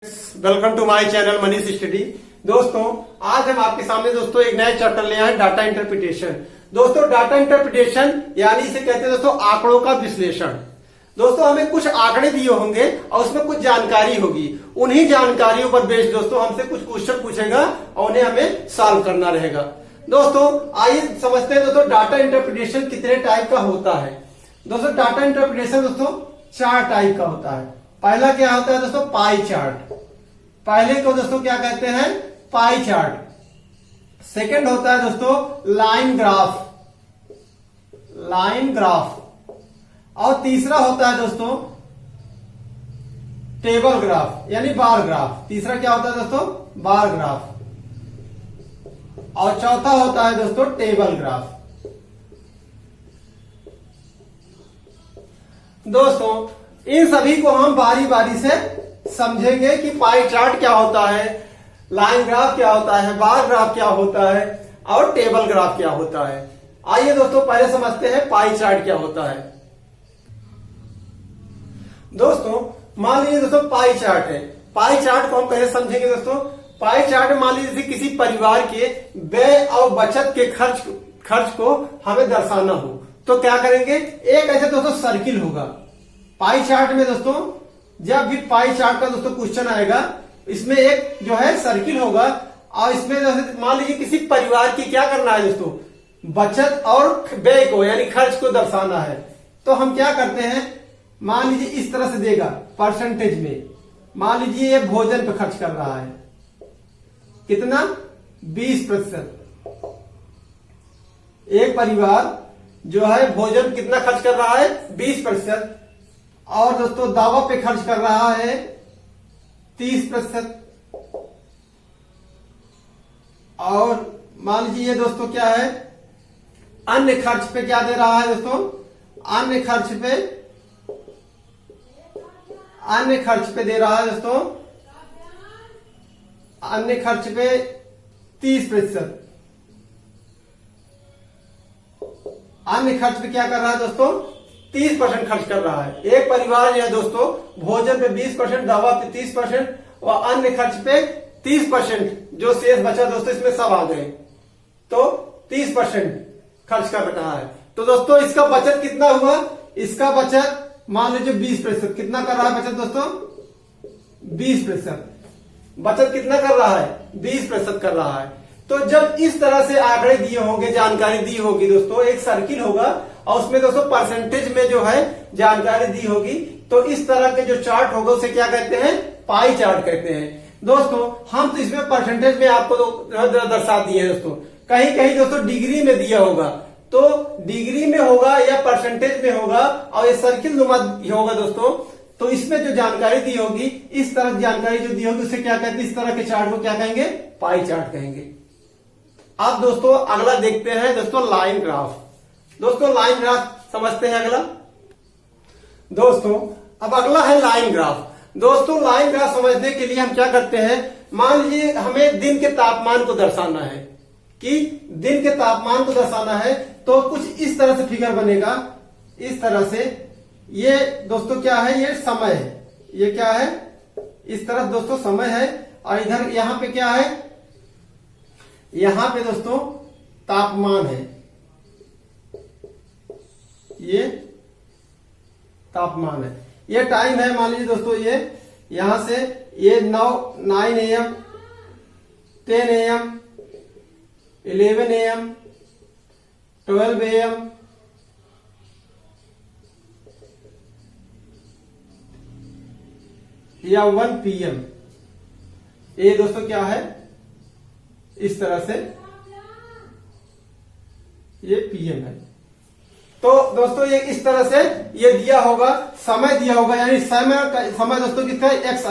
Welcome to my channel Manish study. दोस्तों आज हम आपके सामने दोस्तों एक नया चैप्टर ले आए डाटा इंटरप्रिटेशन। दोस्तों डाटा इंटरप्रिटेशन यानी इसे कहते हैं दोस्तों आंकड़ों का विश्लेषण। दोस्तों हमें कुछ आंकड़े दिए होंगे और उसमें कुछ जानकारी होगी, उन्हीं जानकारियों पर बेस्ड दोस्तों हमसे कुछ क्वेश्चन पूछेगा और उन्हें हमें सॉल्व करना रहेगा। दोस्तों आइए समझते हैं दोस्तों डाटा इंटरप्रिटेशन कितने टाइप का होता है। दोस्तों डाटा इंटरप्रिटेशन दोस्तों 4 टाइप का होता है। पहला क्या होता है दोस्तों पाई चार्ट। पहले को दोस्तों क्या कहते हैं पाई चार्ट। सेकंड होता है दोस्तों लाइन ग्राफ। और तीसरा होता है दोस्तों टेबल ग्राफ यानी बार ग्राफ। तीसरा क्या होता है दोस्तों बार ग्राफ। और चौथा होता है दोस्तों टेबल ग्राफ। दोस्तों इन सभी को हम बारी बारी से समझेंगे कि पाई चार्ट क्या होता है, लाइन ग्राफ क्या होता है, बार ग्राफ क्या होता है और टेबल ग्राफ क्या होता है। आइए दोस्तों पहले समझते हैं पाई चार्ट क्या होता है। दोस्तों मान लीजिए दोस्तों पाई चार्ट है। पाई चार्ट को हम कैसे समझेंगे दोस्तों। पाई चार्ट मान लीजिए किसी परिवार के व्यय और बचत के खर्च को हमें दर्शाना हो तो क्या करेंगे, एक ऐसे दोस्तों सर्किल होगा पाई चार्ट में। दोस्तों जब भी पाई चार्ट का दोस्तों क्वेश्चन आएगा इसमें एक जो है सर्किल होगा और इसमें मान लीजिए किसी परिवार की क्या करना है दोस्तों बचत और व्यय को यानी खर्च को दर्शाना है। तो हम क्या करते हैं, मान लीजिए इस तरह से देगा परसेंटेज में। मान लीजिए ये भोजन पे खर्च कर रहा है कितना 20%। एक परिवार जो है भोजन कितना खर्च कर रहा है 20%। और दोस्तों दवा पे खर्च कर रहा है 30%। और मान लीजिए ये दोस्तों क्या है अन्य खर्च पे क्या दे रहा है दोस्तों, अन्य खर्च पे दे रहा है दोस्तों, अन्य खर्च पे 30%। अन्य खर्च पे क्या कर रहा है दोस्तों 30% खर्च कर रहा है। एक परिवार जो है दोस्तों भोजन पे 20%, दवा पे 30% और अन्य खर्च पे 30%। जो शेष बचा दोस्तों इसमें सब आ गए तो 30% खर्च कर रहा है। तो दोस्तों इसका बचत कितना हुआ, इसका बचत मान लीजिए 20%। कितना कर रहा है बचत दोस्तों 20%। बचत कितना कर रहा है 20% कर रहा है। तो जब इस तरह से आंकड़े दिए होंगे, जानकारी दी होगी दोस्तों, एक सर्किल होगा और उसमें दोस्तों परसेंटेज में जो है जानकारी दी होगी, तो इस तरह के जो चार्ट होगा उसे क्या कहते हैं पाई चार्ट कहते हैं। दोस्तों हम तो इसमें परसेंटेज में आपको दर्शा दिए हैं दोस्तों। कहीं कहीं दोस्तों डिग्री में दिया होगा तो डिग्री में होगा या परसेंटेज में होगा और ये सर्किल नुमा होगा दोस्तों। तो इसमें जो जानकारी दी होगी, इस तरह की जानकारी जो दी होगी उसे क्या कहते हैं, इस तरह के चार्ट को क्या कहेंगे पाई चार्ट कहेंगे। अब दोस्तों अगला देखते हैं दोस्तों लाइन ग्राफ। दोस्तों लाइन ग्राफ समझते हैं अगला। दोस्तों अब अगला है लाइन ग्राफ। दोस्तों लाइन ग्राफ समझने के लिए हम क्या करते हैं, मान लीजिए हमें दिन के तापमान को दर्शाना है कि दिन के तापमान को दर्शाना है तो कुछ इस तरह से फिगर बनेगा। इस तरह से ये दोस्तों क्या है, ये समय है, ये क्या है इस तरफ दोस्तों समय है और इधर यहां पे क्या है, यहां पे दोस्तों तापमान है, ये तापमान है। ये टाइम है मान लीजिए दोस्तों, ये यहां से ये 9 AM 10 AM 11 AM 12 AM या 1 PM। ये दोस्तों क्या है इस तरह से ये PM है। तो दोस्तों ये इस तरह से ये दिया होगा, समय दिया होगा यानी समय दोस्तों कितना है एक्स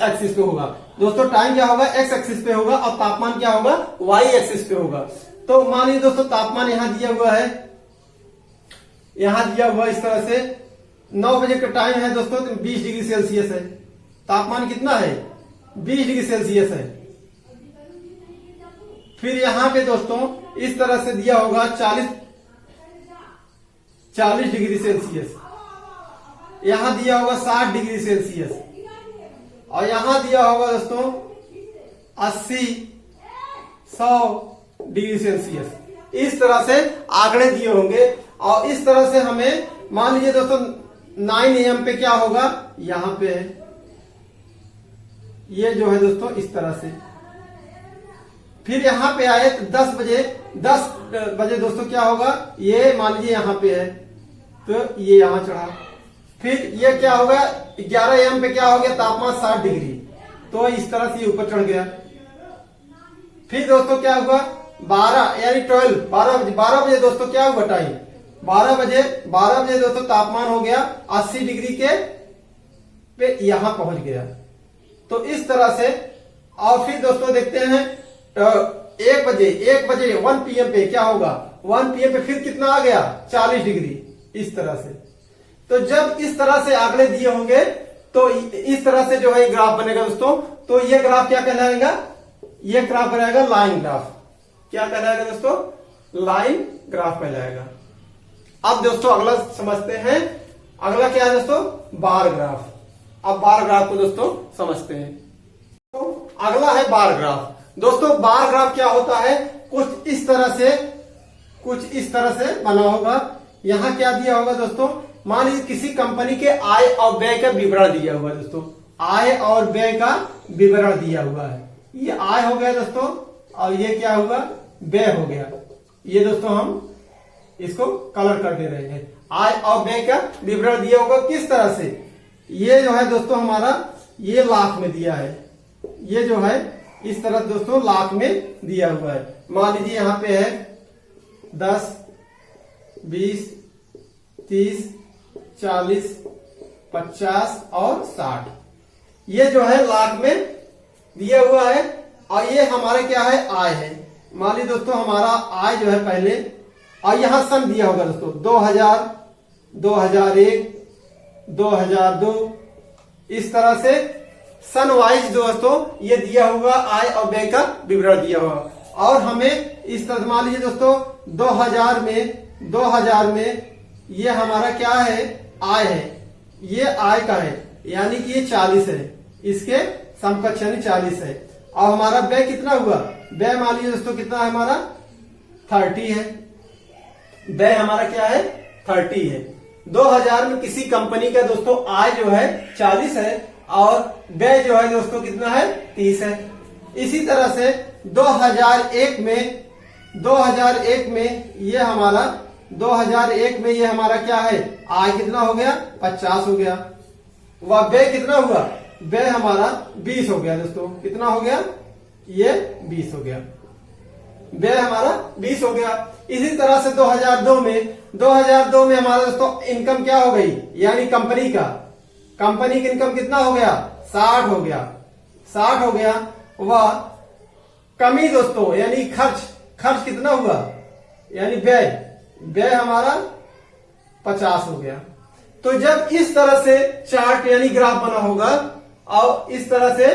एक्सिस पे होगा दोस्तों। टाइम क्या होगा एक्स एक्सिस पे होगा और तापमान क्या होगा वाई एक्सिस पे होगा। तो मान लीजिए दोस्तों तापमान यहां दिया हुआ है, यहां दिया हुआ इस तरह से 9 बजे का टाइम है दोस्तों, 20 डिग्री सेल्सियस है। तापमान कितना है 20 डिग्री सेल्सियस है। फिर यहां पे दोस्तों इस तरह से दिया होगा 40 डिग्री सेल्सियस। यहां दिया होगा 60 डिग्री सेल्सियस। और यहां दिया होगा दोस्तों 80, 100 डिग्री सेल्सियस। इस तरह से आंकड़े दिए होंगे और इस तरह से हमें मान लीजिए दोस्तों 9 AM पे क्या होगा, यहां पे है, ये जो है दोस्तों इस तरह से। फिर यहां पे आए तो 10 बजे दोस्तों क्या होगा, ये मान लीजिए यहां पे है तो ये यहां चढ़ा। फिर ये क्या होगा 11 AM पे क्या हो गया, तापमान 60 डिग्री, तो इस तरह से ये ऊपर चढ़ गया। फिर दोस्तों क्या हुआ 12 यानी 12 बजे दोस्तों क्या हुआ टाइम 12 बजे दोस्तों तापमान हो गया 80 डिग्री के पे यहां पहुंच गया। तो इस तरह से। और फिर दोस्तों देखते हैं 1 बजे 1 PM पे क्या होगा, 1 PM पे फिर कितना आ गया 40 डिग्री, इस तरह से। तो जब इस तरह से आंकड़े दिए होंगे तो इस तरह से जो है ग्राफ बनेगा दोस्तों। तो ये ग्राफ क्या कहलाएगा, ये ग्राफ बनाएगा लाइन ग्राफ। क्या कहलाएगा दोस्तों, लाइन ग्राफ कहलाएगा। अब दोस्तों अगला समझते हैं, अगला क्या है दोस्तों, बार ग्राफ। अब बार ग्राफ को दोस्तों समझते हैं। तो अगला है बार ग्राफ। दोस्तों बार ग्राफ क्या होता है, कुछ इस तरह से बना होगा। यहां क्या दिया होगा दोस्तों, मान लीजिए किसी कंपनी के आय और व्यय का विवरण दिया हुआ है दोस्तों, आय और व्यय का विवरण दिया हुआ है। ये आय हो गया दोस्तों और ये क्या हुआ, व्यय हो गया। ये दोस्तों हम इसको कलर कर दे रहे हैं। आय और व्यय का विवरण दिया होगा किस तरह से, ये जो है दोस्तों हमारा ये लाख में दिया है, ये जो है इस तरह दोस्तों लाख में दिया हुआ है। मान लीजिए यहां पे है 10, 20, 30, 40, 50 और 60, ये जो है लाख में दिया हुआ है। और ये हमारा क्या है, आय है। मान लीजिए दोस्तों हमारा आय जो है पहले, और यहां सन दिया होगा दोस्तों 2000, 2001, 2002, इस तरह से सन वाइज दोस्तों ये दिया होगा, आय और व्यय का विवरण दिया होगा। और हमें इस तरह मान लीजिए दोस्तों 2000 में ये हमारा क्या है, आय है, ये आय का है यानी कि ये 40 है, इसके समकक्ष यानी 40 है। और हमारा व्यय कितना हुआ, व्यय मान लीजिए दोस्तों कितना है हमारा 30 है, व्यय हमारा क्या है 30 है। 2000 में किसी कंपनी का दोस्तों आय जो है 40 है और व्यय जो है दोस्तों कितना है 30 है। इसी तरह से 2001 में ये हमारा क्या है, आय कितना हो गया 50 हो गया। वह व्यय कितना हुआ, व्यय हमारा 20 हो गया दोस्तों, कितना हो गया, ये 20 हो गया, व्यय हमारा 20 हो गया। इसी तरह से 2002 में हमारा दोस्तों इनकम क्या हो गई, यानी कंपनी की इनकम कितना हो गया 60 हो गया। वह कमी दोस्तों यानी खर्च कितना हुआ, यानी व्यय हमारा 50 हो गया। तो जब इस तरह से चार्ट यानी ग्राफ बना होगा और इस तरह से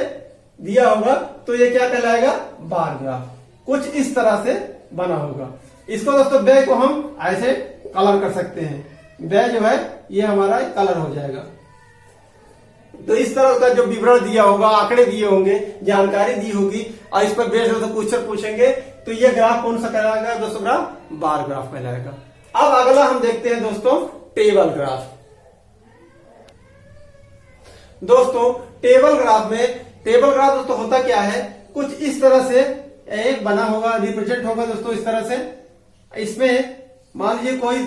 दिया होगा तो ये क्या कहलाएगा, बार ग्राफ। कुछ इस तरह से बना होगा। इसको दोस्तों व्यय को हम ऐसे कलर कर सकते हैं, व्यय जो है ये हमारा कलर हो जाएगा। तो इस तरह का जो विवरण दिया होगा, आंकड़े दिए होंगे, जानकारी दी होगी और इस पर बेस्ड दोस्तों क्वेश्चन पूछेंगे तो ये ग्राफ कौन सा कहलाएगा दोस्तों, ग्राफ बार ग्राफ कहलाएगा। अब अगला हम देखते हैं दोस्तों टेबल ग्राफ। दोस्तों टेबल ग्राफ दोस्तों होता क्या है, कुछ इस तरह से एक बना होगा, रिप्रेजेंट होगा दोस्तों इस तरह से। इसमें मान लीजिए कोई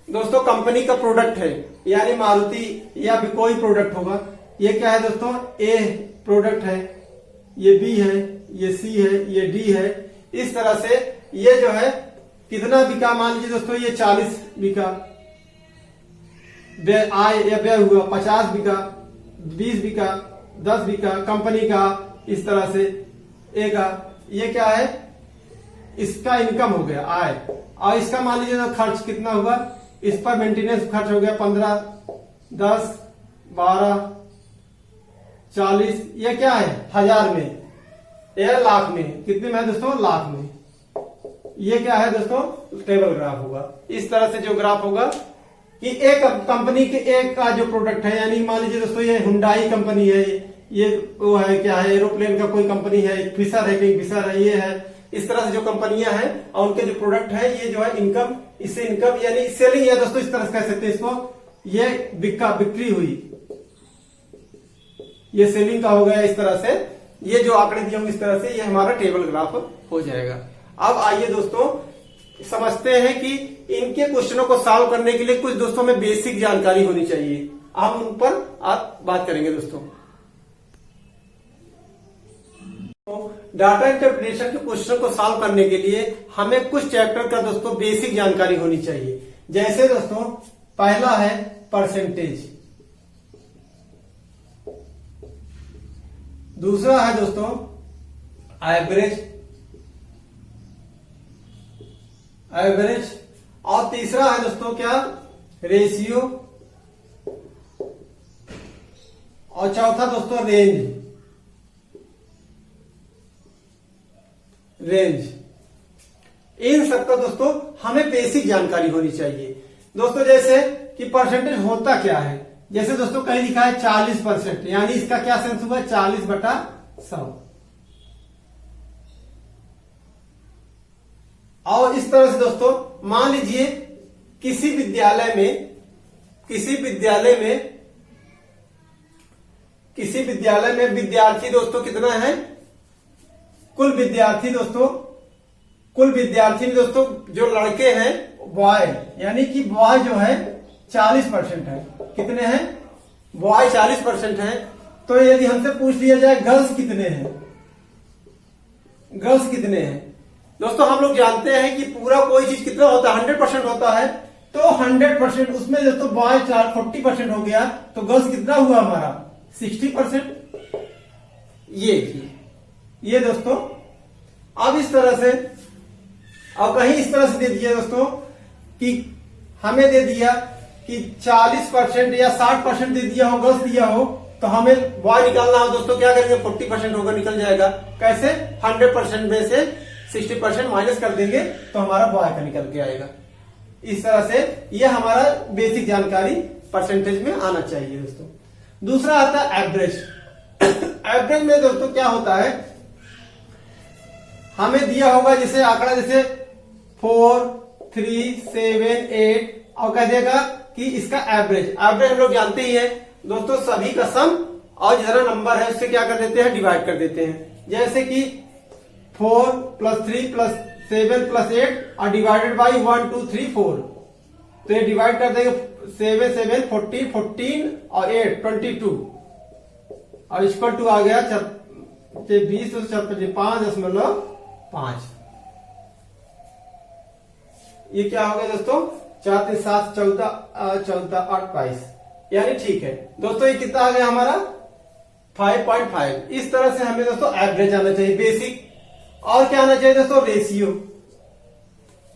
दोस्तों कंपनी का प्रोडक्ट है, यानी मारुति या फिर कोई प्रोडक्ट होगा। ये क्या है दोस्तों, ए प्रोडक्ट है, ये बी है, ये सी है, ये डी है। इस तरह से ये जो है कितना बिका, मान लीजिए दोस्तों ये 40 बिका, आय या व्यय हुआ 50 बिका, 20 बिका, 10 बिका, कंपनी का इस तरह से ए का, ये क्या है इसका इनकम हो गया आय। और इसका मान लीजिए तो खर्च कितना हुआ, इस पर मेंटेनेंस खर्च हो गया 15, 10, 12, 40, ये क्या है 1000 में, ये लाख में, कितने में दोस्तों लाख में। ये क्या है दोस्तों टेबल ग्राफ होगा। इस तरह से जो ग्राफ होगा कि एक कंपनी के एक का जो प्रोडक्ट है, यानी मान लीजिए दोस्तों ये हुंडई कंपनी है, ये वो है क्या है, एरोप्लेन का कोई कंपनी है, फिशर है, किंग फिशर है, ये है। इस तरह से जो कंपनियां हैं और उनके जो प्रोडक्ट है, ये जो है इनकम, इससे इनकम यानी सेलिंग है दोस्तों, इस तरह से कह सकते हैं इसको। ये बिक्री हुई, ये सेलिंग का हो गया। इस तरह से ये जो आंकड़े दिए होंगे इस तरह से, ये हमारा टेबल ग्राफ हो जाएगा। अब आइए दोस्तों समझते हैं कि इनके क्वेश्चनों को सॉल्व करने के लिए कुछ दोस्तों में बेसिक जानकारी होनी चाहिए। हम उन पर आज बात करेंगे दोस्तों। डाटा इंटरप्रिटेशन के क्वेश्चन को सॉल्व करने के लिए हमें कुछ चैप्टर का दोस्तों बेसिक जानकारी होनी चाहिए। जैसे दोस्तों पहला है परसेंटेज, दूसरा है दोस्तों एवरेज, और तीसरा है दोस्तों क्या, रेशियो, और चौथा दोस्तों रेंज। इन सबका दोस्तों हमें बेसिक जानकारी होनी चाहिए दोस्तों। जैसे कि परसेंटेज होता क्या है, जैसे दोस्तों कहीं लिखा है 40%, यानी इसका क्या सेंस हुआ, 40/100। और इस तरह से दोस्तों मान लीजिए किसी विद्यालय में विद्यार्थी दोस्तों कितना है, कुल विद्यार्थी में दोस्तों जो लड़के हैं बॉय, यानी कि बॉय जो है 40% है। कितने हैं, बॉय 40% है। तो यदि हमसे पूछ लिया जाए गर्ल्स कितने हैं दोस्तों, हम लोग जानते हैं कि पूरा कोई चीज कितना होता है, 100% होता है। तो 100% उसमें दोस्तों बॉय 40% हो गया, तो गर्ल्स कितना हुआ हमारा 60%। ये दोस्तों अब इस तरह से, और कहीं इस तरह से दे दिया दोस्तों कि हमें दे दिया कि 40% या 60% दे दिया हो, गर्ल्स दिया हो, तो हमें बॉय निकालना हो दोस्तों, क्या करेंगे, 40% होगा, निकल जाएगा। कैसे, 100% में से 60% माइनस कर देंगे तो हमारा बॉय का निकल के आएगा। इस तरह से ये हमारा बेसिक जानकारी परसेंटेज में आना चाहिए दोस्तों। दूसरा आता है एवरेज। एवरेज में दोस्तों क्या होता है, हमें दिया होगा जैसे आंकड़ा, जैसे 4, 3, 7, 8, और कह देगा कि इसका एवरेज हम लोग जानते ही है दोस्तों, सभी का सम और जरा नंबर है उससे क्या कर देते हैं, डिवाइड कर देते हैं। जैसे कि 4 + 3 + 7 + 8 और डिवाइडेड बाई 1, 2, 3, 4, तो ये डिवाइड कर देंगे 7, 7, 14, 14 और 8, 22, और इक्वल टू आ गया 20, 5.5। ये क्या हो गया दोस्तों, 4, 3, 7, 14, 8, 22, यानी ठीक है दोस्तों। ये कितना आ गया हमारा 5.5। इस तरह से हमें दोस्तों एवरेज आना चाहिए, बेसिक। और क्या आना चाहिए दोस्तों,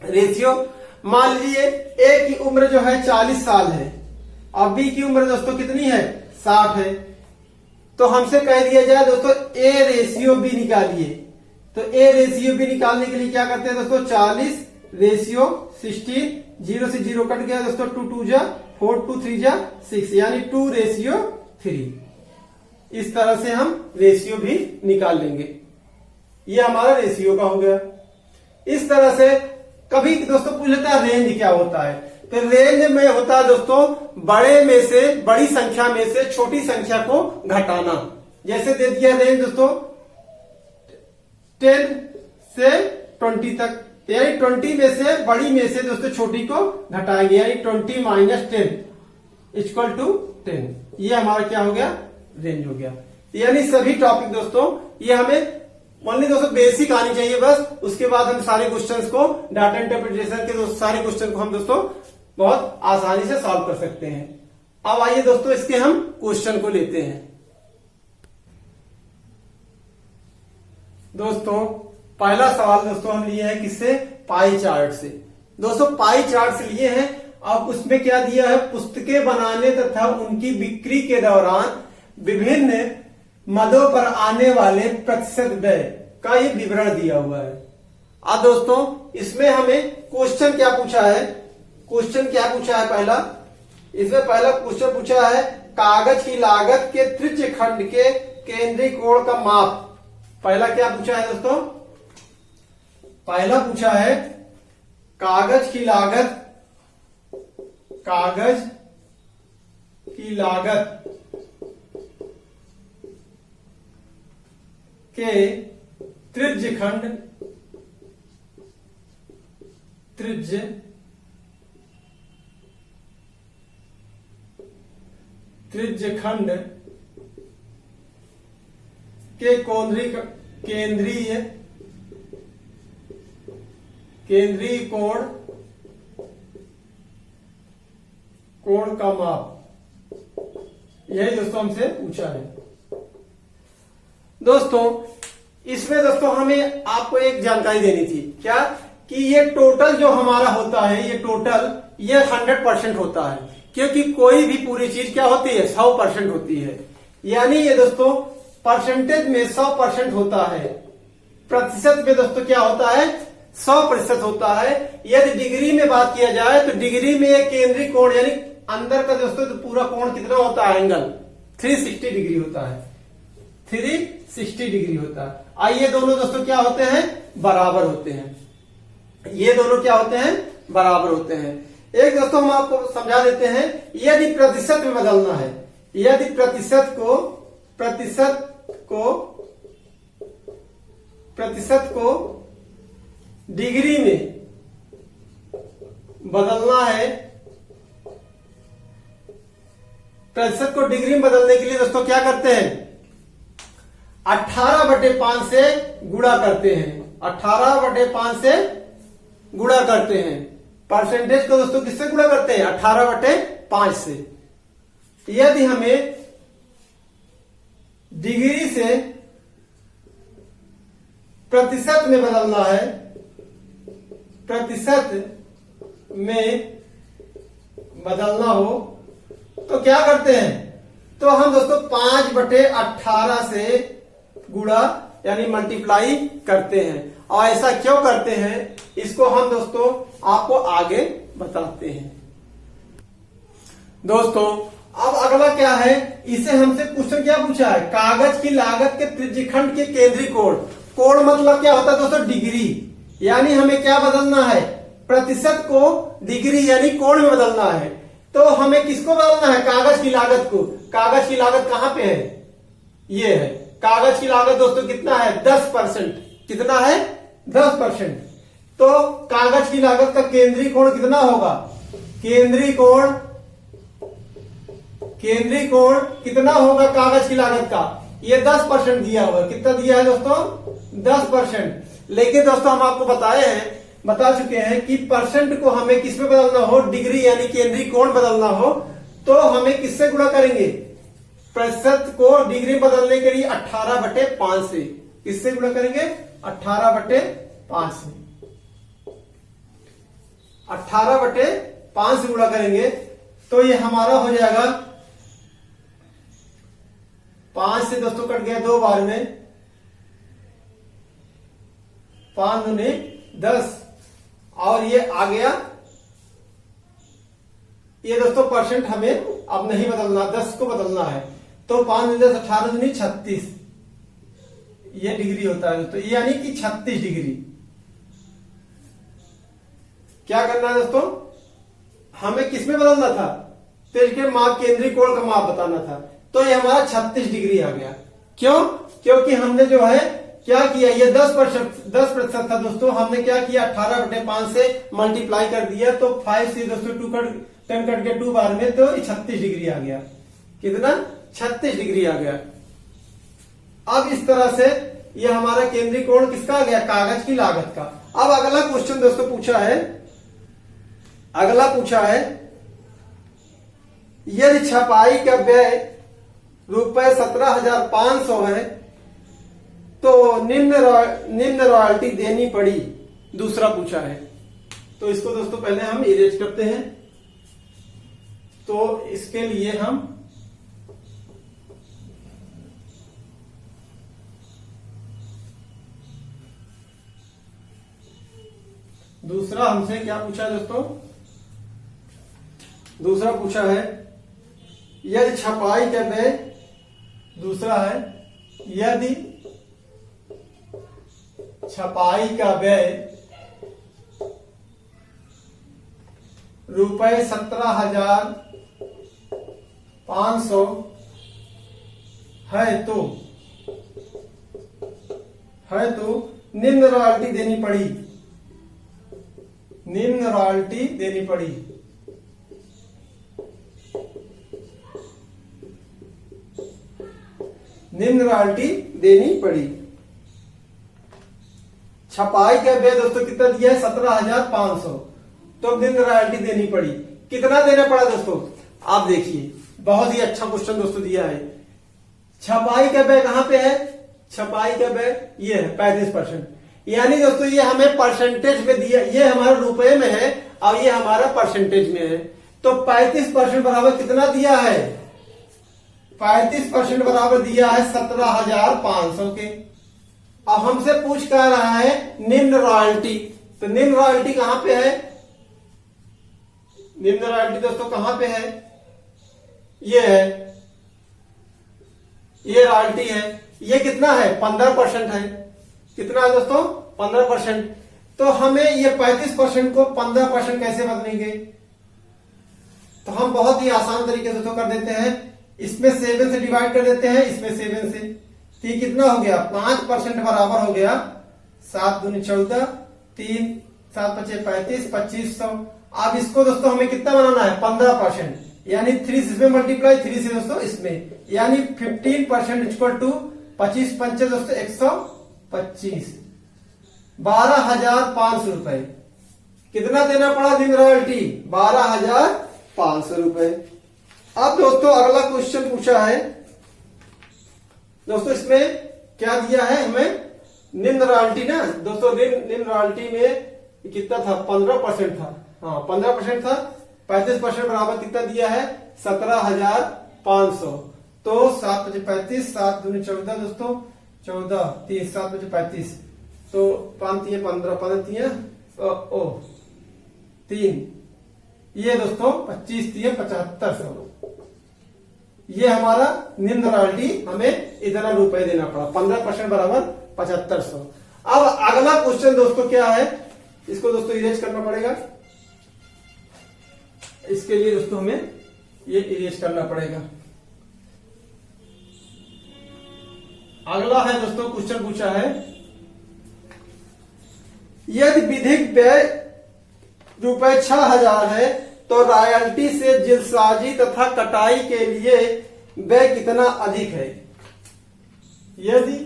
रेशियो। मान लीजिए ए की उम्र जो है 40 साल है और बी की उम्र दोस्तों कितनी है, 60 है। तो हमसे कह दिया जाए दोस्तों ए रेशियो बी निकालिए, तो ए रेशियो बी निकालने के लिए क्या करते हैं दोस्तों, 40 रेशियो 16, 0 से 0 कट गया दोस्तों, 2 2 जा 4, 2 3 जा 6, यानी 2:3। इस तरह से हम रेशियो भी निकाल लेंगे। ये हमारा रेशियो का हो गया। इस तरह से कभी दोस्तों पूछ लेता है रेंज क्या होता है, तो रेंज में होता है दोस्तों बड़ी संख्या में से छोटी संख्या को घटाना। जैसे दे दिया रेंज दोस्तों 10 से 20 तक, यानी 20 में से बड़ी में से दोस्तों छोटी को घटाएंगे, यानी 20 - 10 = 10। ये हमारा क्या हो गया, रेंज हो गया। यानी सभी टॉपिक दोस्तों ये हमें ओनली दोस्तों बेसिक आनी चाहिए बस। उसके बाद हम सारे क्वेश्चंस को, डाटा इंटरप्रिटेशन के सारे क्वेश्चन को हम दोस्तों बहुत आसानी से सॉल्व कर सकते हैं। अब आइए दोस्तों इसके हम क्वेश्चन को लेते हैं। दोस्तों पहला सवाल दोस्तों हम लिए हैं किससे, पाई चार्ट से। दोस्तों पाई चार्ट से लिए हैं। अब उसमें क्या दिया है, पुस्तकें बनाने तथा उनकी बिक्री के दौरान विभिन्न मदों पर आने वाले प्रतिशत व्यय का ये विवरण दिया हुआ है। अब दोस्तों इसमें हमें क्वेश्चन क्या पूछा है, पहला क्वेश्चन पूछा है, कागज की लागत के तृतीय खंड के केंद्रीय कोण का माप। पहला क्या पूछा है दोस्तों? पहला पूछा है कागज की लागत, कागज की लागत के त्रिज्यखंड, त्रिज्यखंड के केंद्रीय कोण का माप। यही दोस्तों हमसे पूछा है। दोस्तों इसमें दोस्तों हमें आपको एक जानकारी देनी थी, क्या कि ये टोटल जो हमारा होता है, ये टोटल ये 100% होता है, क्योंकि कोई भी पूरी चीज क्या होती है 100% होती है। यानी ये दोस्तों परसेंटेज में 100% होता है, प्रतिशत में दोस्तों क्या होता है 100% होता है। यदि डिग्री में बात किया जाए तो डिग्री में एक केंद्रीय कोण यानी अंदर का दोस्तों तो पूरा कोण कितना होता है, एंगल 360 डिग्री होता है, 360 डिग्री होता है। आइए दोनों दोस्तों क्या होते हैं, बराबर होते हैं। ये दोनों क्या होते हैं, बराबर होते हैं। एक दोस्तों हम आपको समझा देते हैं, यदि प्रतिशत में बदलना है, यदि प्रतिशत को डिग्री में बदलना है, प्रतिशत को डिग्री में बदलने के लिए दोस्तों क्या करते हैं 18/5 से गुणा करते हैं, 18/5 से गुणा करते हैं। परसेंटेज को दोस्तों किससे गुणा करते हैं 18/5 से। यदि हमें डिग्री से प्रतिशत में बदलना है, प्रतिशत में बदलना हो तो क्या करते हैं, तो हम दोस्तों 5/18 से गुणा यानी मल्टीप्लाई करते हैं। और ऐसा क्यों करते हैं इसको हम दोस्तों आपको आगे बताते हैं। दोस्तों अब अगला क्या है, इसे हमसे क्वेश्चन क्या पूछा है, कागज की लागत के त्रिज्यखंड के केंद्रीय कोण। कोण मतलब क्या होता है दोस्तों डिग्री, यानी हमें क्या बदलना है, प्रतिशत को डिग्री यानी कोण में बदलना है। तो हमें किसको बदलना है, कागज की लागत को। कागज की लागत कहां पे है, ये है। कागज की लागत दोस्तों कितना है 10%, कितना है 10%। तो कागज की लागत का केंद्रीय कोण कितना होगा, केंद्रीय कोण कितना होगा कागज की लागत का, ये 10% दिया हुआ। कितना दिया है दोस्तों 10%। लेकिन दोस्तों हम आपको बता चुके हैं कि परसेंट को हमें किस में बदलना हो, डिग्री यानी केंद्रीय कोण बदलना हो तो हमें किससे गुणा करेंगे, प्रतिशत को डिग्री बदलने के लिए 18/5 से। किससे गुणा करेंगे 18/5 से, 18/5 से गुणा करेंगे तो ये हमारा हो जाएगा 5 से दोस्तों कट गया 2 बार में, 5 दूनी 10 और ये आ गया। ये दोस्तों परसेंट हमें अब नहीं बदलना, 10 को बदलना है। तो 5 दूनी 10 18 दूनी 36 ये डिग्री होता है दोस्तों, यानी कि 36 डिग्री। क्या करना है दोस्तों, हमें किसमें बदलना था, तो इसके माप केंद्रीय कोण का माप बताना था। तो ये हमारा 36 डिग्री आ गया। क्यों, क्योंकि हमने जो है क्या किया, ये 10% था दोस्तों, हमने क्या किया 18/5 से मल्टीप्लाई कर दिया। तो 5 से दोस्तों 10 कट के 2 बार में तो 36 डिग्री आ गया। कितना 36 डिग्री आ गया। अब इस तरह से ये हमारा केंद्रीय कोण किसका आ गया, कागज की लागत का। अब अगला क्वेश्चन दोस्तों पूछा है यदि छपाई का व्यय रुपए 17,500 है तो निम्न रॉयल्टी देनी पड़ी, दूसरा पूछा है। तो इसको दोस्तों पहले हम इरेज करते हैं। तो इसके लिए हम दूसरा हमसे क्या पूछा है दोस्तों, दूसरा पूछा है यदि छपाई का व्यय, दूसरा है यदि छपाई का व्यय ₹17,500 है तो निम्न रॉयल्टी देनी पड़ी। निम्न रॉयल्टी देनी पड़ी। निम्न रॉयल्टी देनी पड़ी। छपाई का व्यय दोस्तों कितना दिया है? 17,500। तो निम्न रॉयल्टी देनी पड़ी। कितना देना पड़ा दोस्तों? आप देखिए, बहुत ही अच्छा क्वेश्चन दोस्तों दिया है। छपाई का व्यय कहां पे है? छपाई का व्यय ये है 35%। यानी दोस्तों ये हमें परसेंटेज में दिया, ये हमारे रुपए में है और ये हमारा परसेंटेज में है। तो 35% बराबर कितना दिया है? 35% बराबर दिया है 17,500 के। अब हमसे पूछ कर रहा है निम्न रॉयल्टी। तो निम्न रॉयल्टी कहां पे है? निम्न रॉयल्टी दोस्तों कहां पे है? ये है, ये रॉयल्टी है। ये कितना है? 15% है। कितना है दोस्तों? 15%। तो हमें ये 35% को 15% कैसे बदलेंगे? तो हम बहुत ही आसान तरीके से दोस्तों कर देते हैं। इसमें 7 से डिवाइड कर देते हैं, इसमें 7 से। तो ये कितना हो गया? 5% बराबर हो गया 7 दूनी 14, 3 7 पचे 35, 2500। अब इसको दोस्तों हमें कितना बनाना है? 15%। यानी 3 इसमें मल्टीप्लाई, 3 से दोस्तों इसमें, यानी 15% इक्वल टू 25 पंचे दोस्तों 125, 12,500 रुपए। कितना देना पड़ा निम्न रॉयल्टी? 12,500 रुपए। अब दोस्तों अगला क्वेश्चन पूछा है दोस्तों, इसमें क्या दिया है हमें? निम्न रॉयल्टी ना दोस्तों, निम्न रॉयल्टी में कितना था? 15% था। हाँ 15% था। 35% बराबर कितना दिया है? 17,500। तो 7 पचे 35, 7 दूनी 14 दोस्तों, 14 3 7 पचे 35। तो 5 3 15, 15 3 ये दोस्तों 25 3 7500। ये हमारा निम्न रॉयल्टी हमें इतना रुपए देना पड़ा। 15% बराबर 7500। अब अगला क्वेश्चन दोस्तों क्या है? इसको दोस्तों इरेज करना पड़ेगा। इसके लिए दोस्तों हमें ये इरेज करना पड़ेगा। अगला है दोस्तों, क्वेश्चन पूछा है यदि विधिक व्यय ₹6,000 है तो रॉयल्टी से जिलसाजी तथा कटाई के लिए व्यय कितना अधिक है? यदि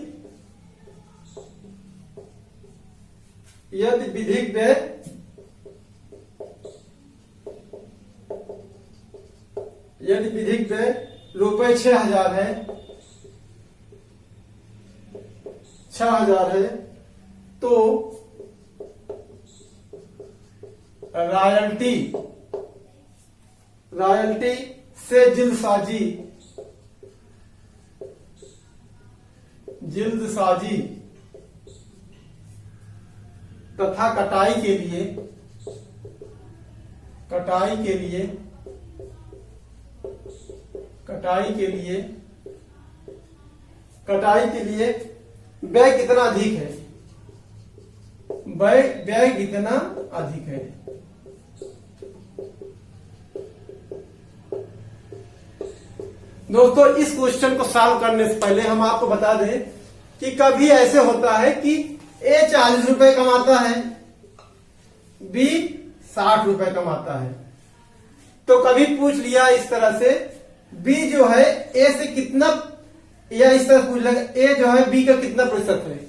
विधिक व्यय ₹6,000 है, 6,000 है तो रॉयल्टी से जिल्दसाजी तथा कटाई के लिए व्यय कितना अधिक है? व्यय कितना अधिक है? दोस्तों इस क्वेश्चन को सॉल्व करने से पहले हम आपको बता दें कि कभी ऐसे होता है कि ए 40 रुपए कमाता है, बी 60 रुपए कमाता है। तो कभी पूछ लिया इस तरह से, बी जो है ए से कितना, या इस तरह से पूछ लेगा ए जो है बी का कितना प्रतिशत है,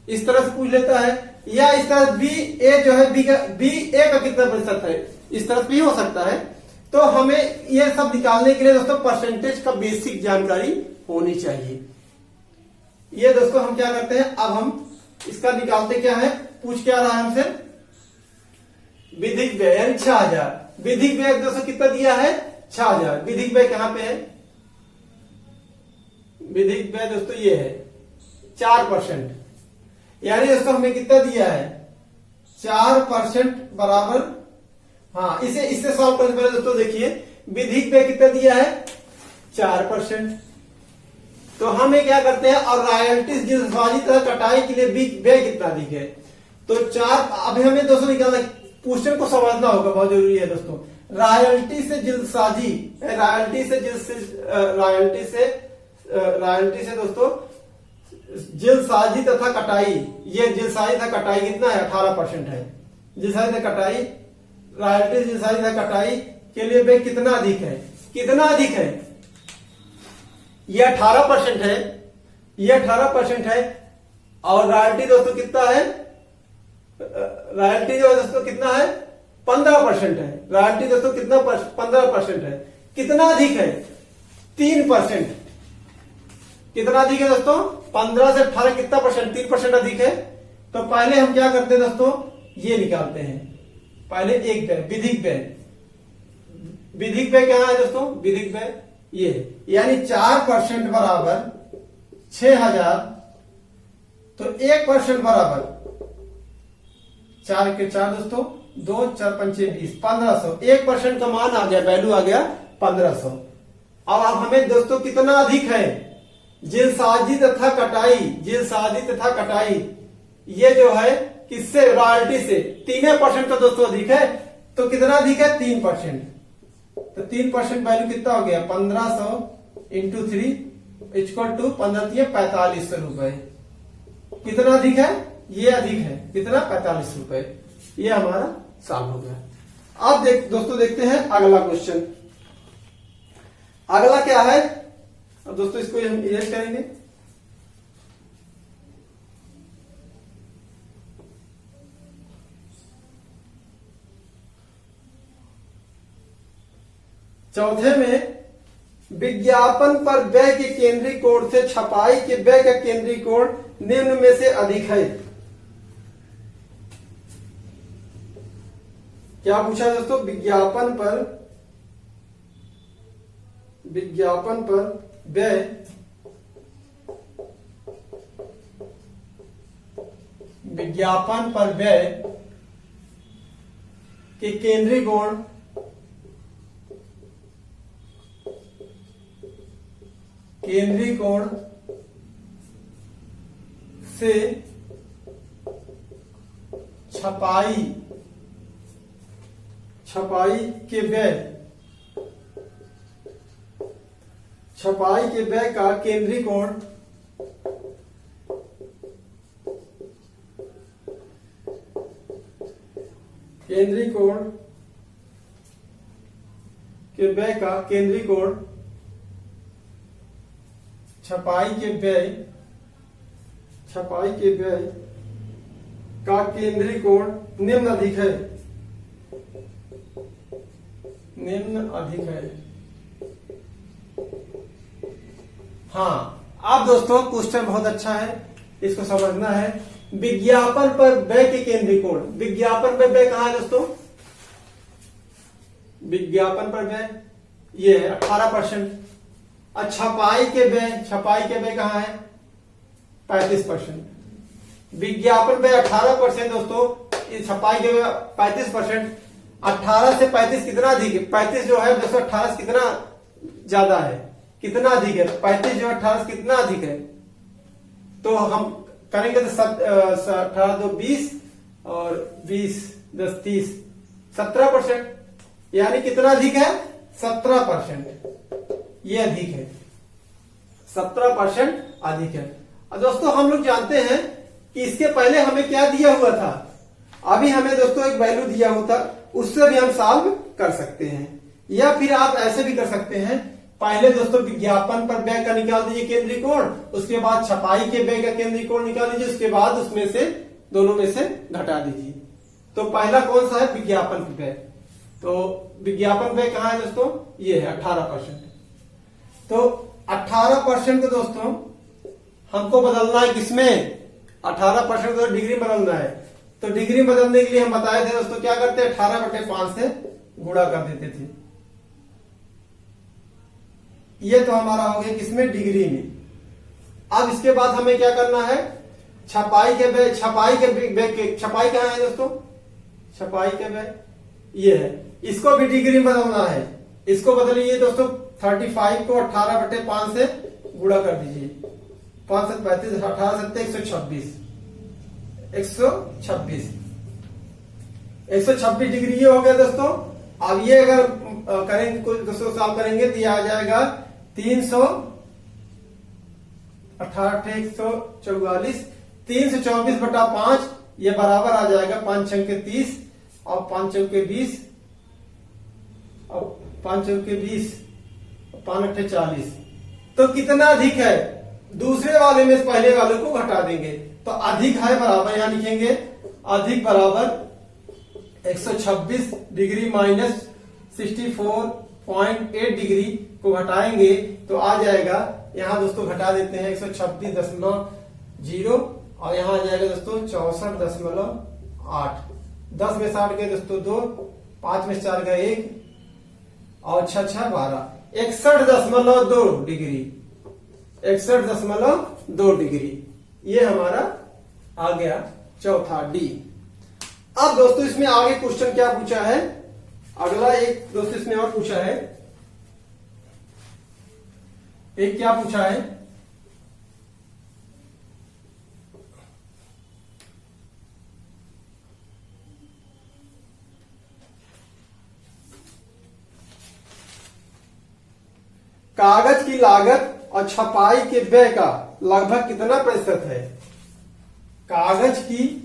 इस तरह से पूछ लेता है। या इस तरह बी ए जो है बी ए का कितना प्रतिशत है, इस तरह से भी हो सकता है। तो हमें ये सब निकालने के लिए दोस्तों परसेंटेज का बेसिक जानकारी होनी चाहिए। ये दोस्तों हम क्या करते हैं, अब हम इसका निकालते क्या है, पूछ क्या रहा है हमसे, विधिक व्यय यानी 6,000। विधिक व्यय दोस्तों कितना दिया है? 6,000। विधिक व्यय कहां पे है? विधिक व्यय दोस्तों ये है 4%। यानी दोस्तों हमें कितना दिया है? 4% बराबर, हाँ इससे सॉल्व करने पहले दोस्तों देखिए विधिक व्यय कितना दिया है? 4%। तो हम ये क्या करते हैं, और रॉयल्टीज जल्दबाजी तथा कटाई के लिए व्यय कितना अधिक है। तो 4, अभी हमें दोस्तों निकालना, क्वेश्चन को समझना होगा, बहुत जरूरी है दोस्तों। रॉयल्टी से जल्दसाजी, रॉयल्टी से दोस्तों जल्दसाजी तथा कटाई, ये जल्दसाजी तथा कटाई कितना है, 18% है। जल्दसाजी तथा कटाई, रॉयल्टी जल्दसाजी तथा कटाई के लिए व्यय कितना अधिक है, कितना अधिक है, ये 18% है, ये 18% है। और रॉयल्टी दोस्तों कितना है, रॉयल्टी जो है दोस्तों कितना है, 15% है। रॉयल्टी दोस्तों कितना 15% है। कितना अधिक है, 3%। कितना अधिक है दोस्तों, 15 से 18 कितना परसेंट, 3% अधिक है। तो पहले हम क्या करते हैं दोस्तों, ये निकालते हैं। पहले एक व्यय, विधिक व्यय, विधिक व्यय क्या है दोस्तों, विधिक व्यय ये, यानी 4% बराबर 6000, तो 1% बराबर 4 के 4 दोस्तों, 2 4 5 20, 1500। 1% का मान आ गया, वैल्यू आ गया 1500। अब हमें दोस्तों कितना अधिक है, जल्दसाजी तथा कटाई, जल्दसाजी तथा कटाई, ये जो है किससे, रॉयल्टी से 3% का दोस्तों अधिक है। तो कितना अधिक है, 3%। तो 3% वैल्यू कितना हो गया, 1500 इंटू 3 इक्वल टू 15 4500 रुपए। कितना अधिक है, ये अधिक है, कितना, 45 रुपए। ये हमारा सॉल्व हो गया। अब दोस्तों देखते हैं अगला क्वेश्चन। अगला क्या है, अब दोस्तों इसको हम इरेज करेंगे। चौथे में विज्ञापन पर व्यय के केंद्रीय कोण से छपाई के व्यय का केंद्रीय कोण निम्न में से अधिक है। क्या पूछा है दोस्तों, विज्ञापन पर व्यय के केंद्रीय कोण से छपाई के व्यय का केंद्रीय कोण के व्यय का केंद्रीय कोण छपाई के व्यय का केंद्रीय कोण निम्न अधिक है, हाँ। अब दोस्तों क्वेश्चन बहुत अच्छा है, इसको समझना है। विज्ञापन पर व्यय के केंद्रीय कोण, विज्ञापन पर व्यय कहां है दोस्तों, विज्ञापन पर व्यय ये है 18%। और छपाई के व्यय कहां है, 35%। विज्ञापन व्यय 18% दोस्तों, छपाई के व्यय 35%। 18 से 35 कितना अधिक है, 35 जो है दोस्तों 18 से कितना ज्यादा है, कितना अधिक है, 35 जो है 18 से कितना अधिक है। तो हम करेंगे तो 18 2 20 और 20 10 30, 17%। यानी कितना अधिक है, 17%। ये अधिक है, 17% अधिक है। और दोस्तों हम लोग जानते हैं कि इसके पहले हमें क्या दिया हुआ था, अभी हमें दोस्तों एक वैल्यू दिया हुआ था, उससे भी हम सॉल्व कर सकते हैं। या फिर आप ऐसे भी कर सकते हैं, पहले दोस्तों विज्ञापन पर व्यय का निकाल दीजिए केंद्रीय कोण, उसके बाद छपाई के व्यय का केंद्रीय कोण निकाल दीजिए, उसके बाद उसमें से दोनों में से घटा दीजिए। तो पहला कौन सा है, विज्ञापन व्यय। तो विज्ञापन व्यय कहां है दोस्तों, ये है 18%। तो 18% को दोस्तों हमको बदलना है किसमें, 18% को डिग्री बदलना है। तो डिग्री बदलने के लिए हम बताए थे दोस्तों क्या करते हैं, 18/5 से गुणा कर देते थे। ये तो हमारा हो गया किसमें, डिग्री में। अब इसके बाद हमें क्या करना है, छपाई कहां है दोस्तों, छपाई के व्यय ये है, इसको भी डिग्री में बदलना है। इसको बदलिए दोस्तों, 35 को 18/5 से गुणा कर दीजिए, 5 7 35, 18 7 126, 126 डिग्री ये हो गया दोस्तों। अब ये अगर करेंगे दोस्तों सॉल्व करेंगे तो ये आ जाएगा 144, 324/5, ये बराबर आ जाएगा 5 छंके 30 और 5 चौके 20 और 5 चौके 20, 5 अट्ठे 40। तो कितना अधिक है, दूसरे वाले में पहले वाले को घटा देंगे तो अधिक है बराबर, यहां लिखेंगे अधिक बराबर 126 डिग्री माइनस 64.8 डिग्री को घटाएंगे तो आ जाएगा, यहां दोस्तों घटा देते हैं 126.0 और यहां आ जाएगा दोस्तों 64.8। 10 में 60 गए दोस्तों 2, 5 में 4 गए 1 और 6 6 12, 61.2 डिग्री, 61.2 डिग्री। ये हमारा आ गया चौथा डी। अब दोस्तों इसमें आगे क्वेश्चन क्या पूछा है, अगला एक दोस्तों इसमें और पूछा है, एक क्या पूछा है, कागज की लागत और छपाई के व्यय का लगभग कितना प्रतिशत है। कागज की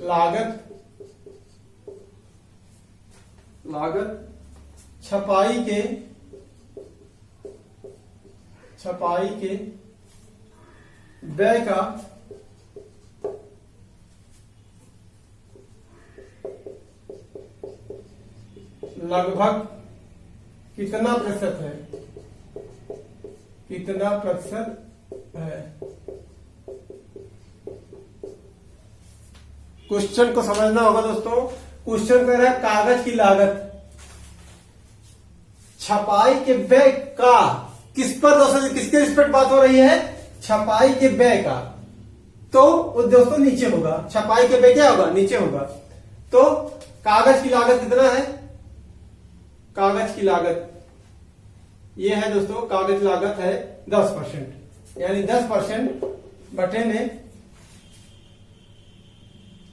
लागत छपाई के व्यय का लगभग कितना प्रतिशत है, क्वेश्चन को समझना होगा दोस्तों। क्वेश्चन कह रहा है कागज की लागत छपाई के व्यय का, किस पर दोस्तों, किसके रिस्पेक्ट बात हो रही है, छपाई के व्यय का, तो वो दोस्तों नीचे होगा, छपाई के व्यय क्या होगा, नीचे होगा। तो कागज की लागत कितना है, कागज की लागत ये है दोस्तों, कागज लागत है 10%, यानी 10% बटे में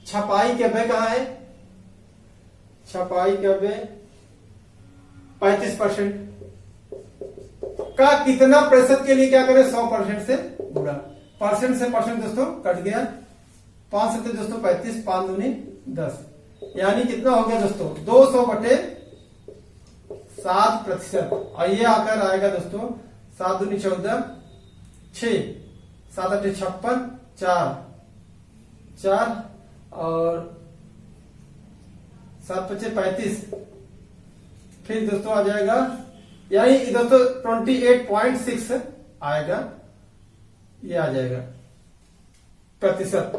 छपाई के व्यय कहां है, छपाई का व्यय 35% का कितना प्रतिशत के लिए क्या करें, 100% से गुणा, परसेंट से परसेंट दोस्तों कट गया, 5 से दोस्तों 35, 5 दूनी 10, यानी कितना हो गया दोस्तों 200/7%। और ये आकर आएगा दोस्तों 7 दूनी 14, 6, 7 8 56, 4 और 7 5 35, फिर दोस्तों आ जाएगा, यानी दोस्तों 28.6 आएगा, ये आ जाएगा प्रतिशत,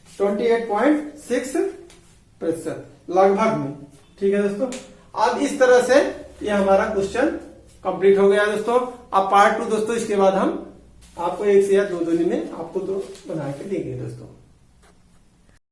28.6% लगभग में। ठीक है दोस्तों, अब इस तरह से ये हमारा क्वेश्चन कंप्लीट हो गया दोस्तों। अब पार्ट 2 दोस्तों, इसके बाद हम आपको 1 से या 2 दिन में आपको 2 बना के देंगे दोस्तों।